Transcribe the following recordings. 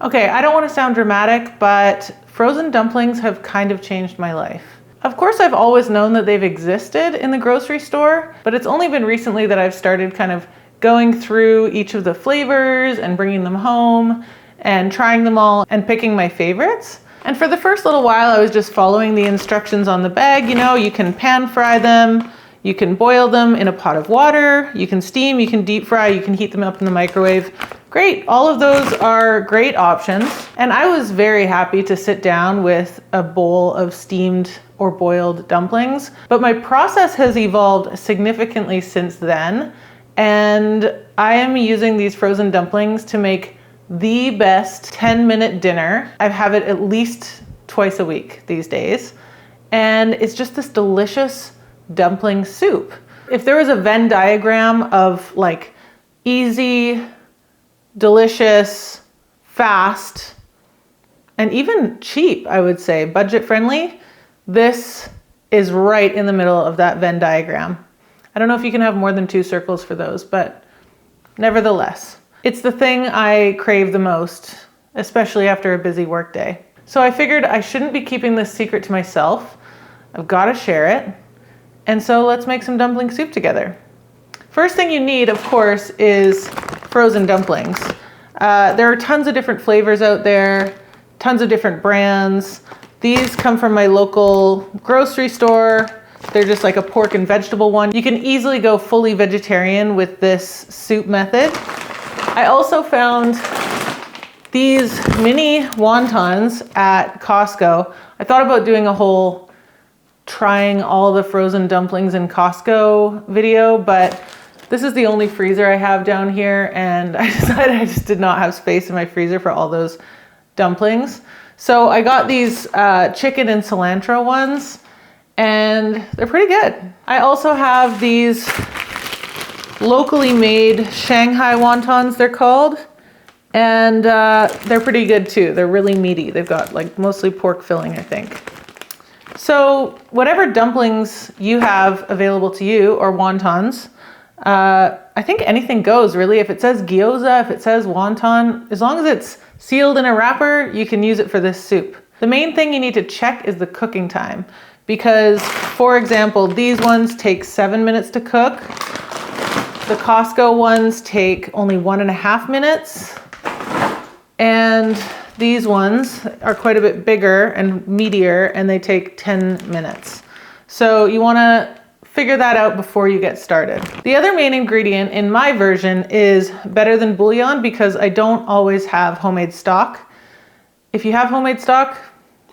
Okay, I don't want to sound dramatic, but frozen dumplings have kind of changed my life. Of course, I've always known that they've existed in the grocery store, but it's only been recently that I've started kind of going through each of the flavors and bringing them home and trying them all and picking my favorites. And for the first little while, I was just following the instructions on the bag. You know, you can pan fry them, you can boil them in a pot of water, you can steam, you can deep fry, you can heat them up in the microwave. Great, all of those are great options. And I was very happy to sit down with a bowl of steamed or boiled dumplings. But my process has evolved significantly since then. And I am using these frozen dumplings to make the best 10-minute dinner. I have it at least twice a week these days. And it's just this delicious dumpling soup. If there was a Venn diagram of like easy, delicious, fast, and even cheap, I would say, budget friendly, this is right in the middle of that Venn diagram. I don't know if you can have more than 2 circles for those, but nevertheless, it's the thing I crave the most, especially after a busy work day. So I figured I shouldn't be keeping this secret to myself. I've got to share it. And so let's make some dumpling soup together. First thing you need, of course, is frozen dumplings. There are tons of different flavors out there, tons of different brands. These come from my local grocery store. They're just like a pork and vegetable one. You can easily go fully vegetarian with this soup method. I also found these mini wontons at Costco. I thought about doing a whole trying all the frozen dumplings in Costco video, but this is the only freezer I have down here, and I decided I just did not have space in my freezer for all those dumplings. So I got these chicken and cilantro ones, and they're pretty good. I also have these locally made Shanghai wontons, they're called, and they're pretty good too. They're really meaty. They've got like mostly pork filling, I think. So whatever dumplings you have available to you, or wontons, I think anything goes really. If it says gyoza, if it says wonton, as long as it's sealed in a wrapper, you can use it for this soup. The main thing you need to check is the cooking time, because for example, these ones take 7 minutes to cook. The Costco ones take only 1.5 minutes. And these ones are quite a bit bigger and meatier, and they take 10 minutes. So you want to figure that out before you get started. The other main ingredient in my version is better than bouillon, because I don't always have homemade stock. If you have homemade stock,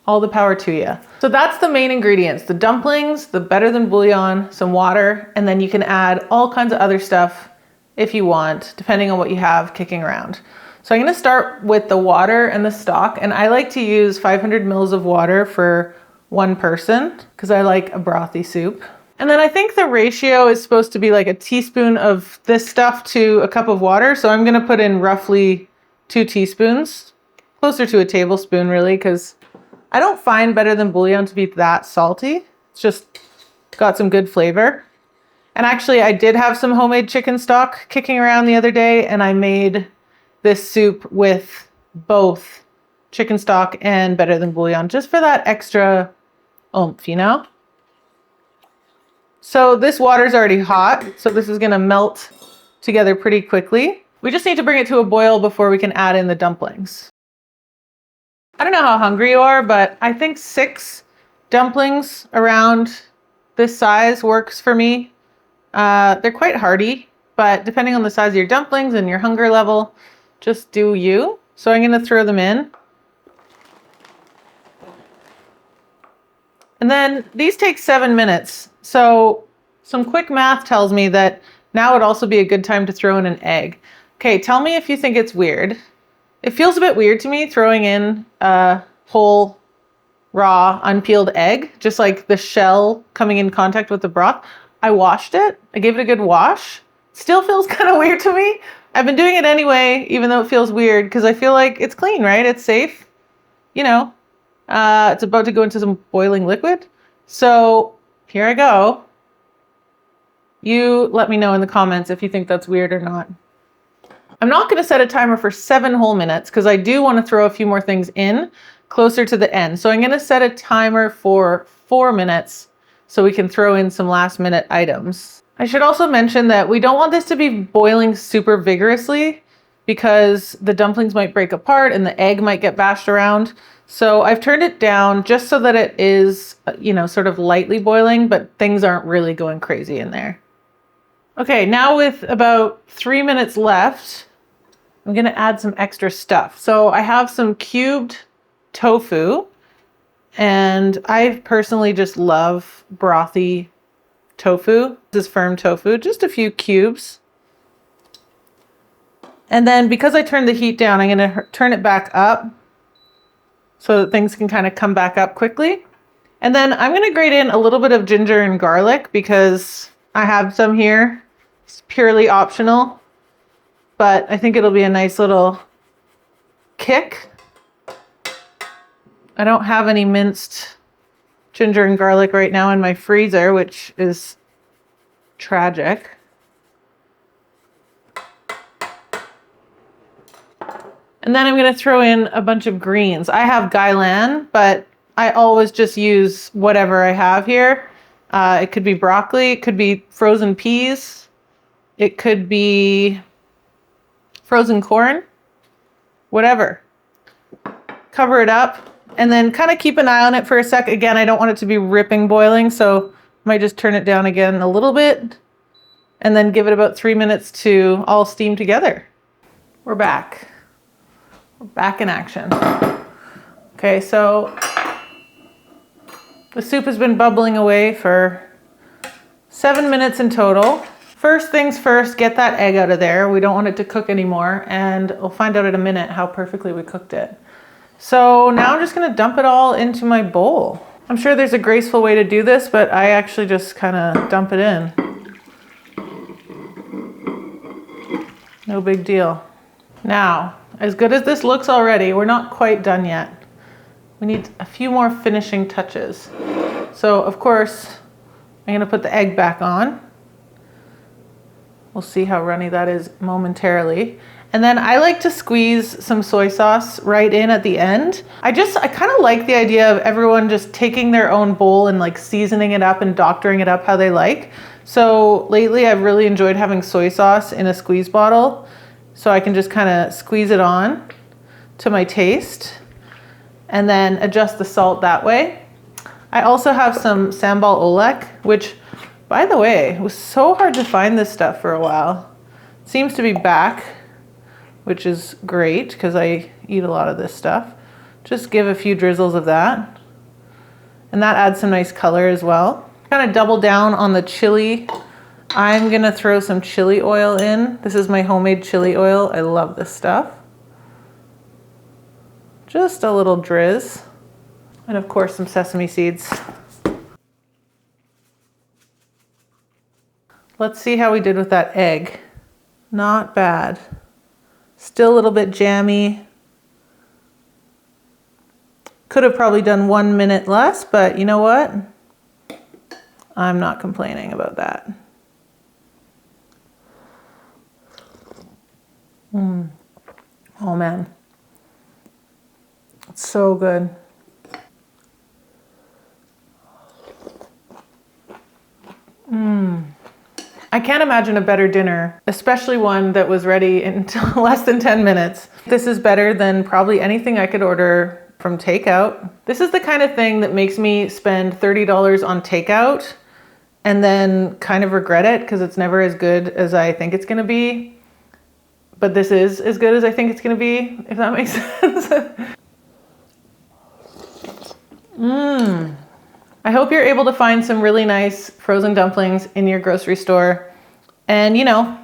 all the power to you. So that's the main ingredients: the dumplings, the better than bouillon, some water, and then you can add all kinds of other stuff if you want, depending on what you have kicking around. So I'm going to start with the water and the stock, and I like to use 500 mils of water for one person because I like a brothy soup. And then I think the ratio is supposed to be like a teaspoon of this stuff to a cup of water. So I'm going to put in roughly 2 teaspoons, closer to a tablespoon really, because I don't find better than bouillon to be that salty. It's just got some good flavor. And actually I did have some homemade chicken stock kicking around the other day, and I made this soup with both chicken stock and better than bouillon, just for that extra oomph, you know? So this water's already hot, so this is gonna melt together pretty quickly. We just need to bring it to a boil before we can add in the dumplings. I don't know how hungry you are, but I think 6 dumplings around this size works for me. They're quite hearty, but depending on the size of your dumplings and your hunger level, just do you. So I'm gonna throw them in. And then these take 7 minutes. So some quick math tells me that now would also be a good time to throw in an egg. Okay, tell me if you think it's weird. It feels a bit weird to me throwing in a whole, raw, unpeeled egg, just like the shell coming in contact with the broth. I washed it. I gave it a good wash. Still feels kind of weird to me. I've been doing it anyway, even though it feels weird, because I feel like it's clean, right? It's safe. You know, it's about to go into some boiling liquid. So here I go. You let me know in the comments if you think that's weird or not. I'm not going to set a timer for 7 whole minutes because I do want to throw a few more things in closer to the end. So I'm going to set a timer for 4 minutes so we can throw in some last minute items. I should also mention that we don't want this to be boiling super vigorously because the dumplings might break apart and the egg might get bashed around. So I've turned it down just so that it is, you know, sort of lightly boiling, but things aren't really going crazy in there. Okay, now with about 3 minutes left, I'm gonna add some extra stuff. So I have some cubed tofu, and I personally just love brothy tofu. This is firm tofu, just a few cubes. And then because I turned the heat down, I'm gonna turn it back up so that things can kind of come back up quickly. And then I'm gonna grate in a little bit of ginger and garlic because I have some here. It's purely optional, but I think it'll be a nice little kick. I don't have any minced ginger and garlic right now in my freezer, which is tragic. And then I'm going to throw in a bunch of greens. I have gailan, but I always just use whatever I have here. It could be broccoli, it could be frozen peas, it could be frozen corn, whatever. Cover it up and then kind of keep an eye on it for a sec. Again, I don't want it to be ripping boiling, so I might just turn it down again a little bit and then give it about 3 minutes to all steam together. We're back. We're back in action. Okay, so the soup has been bubbling away for 7 minutes in total. First things first, get that egg out of there. We don't want it to cook anymore, and we'll find out in a minute how perfectly we cooked it. So now I'm just gonna dump it all into my bowl. I'm sure there's a graceful way to do this, but I actually just kind of dump it in. No big deal. Now, as good as this looks already, we're not quite done yet. We need a few more finishing touches. So of course, I'm gonna put the egg back on. We'll see how runny that is momentarily. And then I like to squeeze some soy sauce right in at the end. I kind of like the idea of everyone just taking their own bowl and like seasoning it up and doctoring it up how they like. So lately I've really enjoyed having soy sauce in a squeeze bottle. So I can just kind of squeeze it on to my taste and then adjust the salt that way. I also have some sambal oelek, which, by the way, it was so hard to find this stuff for a while. It seems to be back, which is great because I eat a lot of this stuff. Just give a few drizzles of that. And that adds some nice color as well. Kind of double down on the chili. I'm gonna throw some chili oil in. This is my homemade chili oil. I love this stuff. Just a little drizz. And of course some sesame seeds. Let's see how we did with that egg. Not bad. Still a little bit jammy. Could have probably done 1 minute less, but you know what? I'm not complaining about that. Oh man, it's so good. I can't imagine a better dinner, especially one that was ready in less than 10 minutes. This is better than probably anything I could order from takeout. This is the kind of thing that makes me spend $30 on takeout and then kind of regret it because it's never as good as I think it's gonna be. But this is as good as I think it's gonna be, if that makes sense. I hope you're able to find some really nice frozen dumplings in your grocery store. And you know,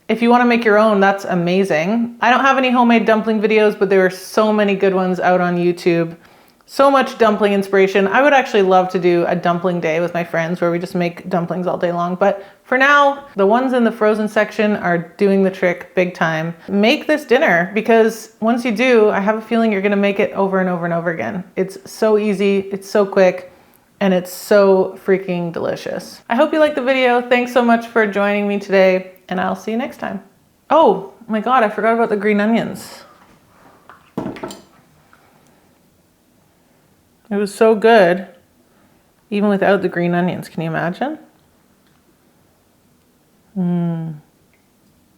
if you wanna make your own, that's amazing. I don't have any homemade dumpling videos, but there are so many good ones out on YouTube. So much dumpling inspiration. I would actually love to do a dumpling day with my friends where we just make dumplings all day long. But for now, the ones in the frozen section are doing the trick big time. Make this dinner because once you do, I have a feeling you're gonna make it over and over and over again. It's so easy, it's so quick, and it's so freaking delicious. I hope you liked the video. Thanks so much for joining me today, and I'll see you next time. Oh, my God, I forgot about the green onions. It was so good, even without the green onions. Can you imagine?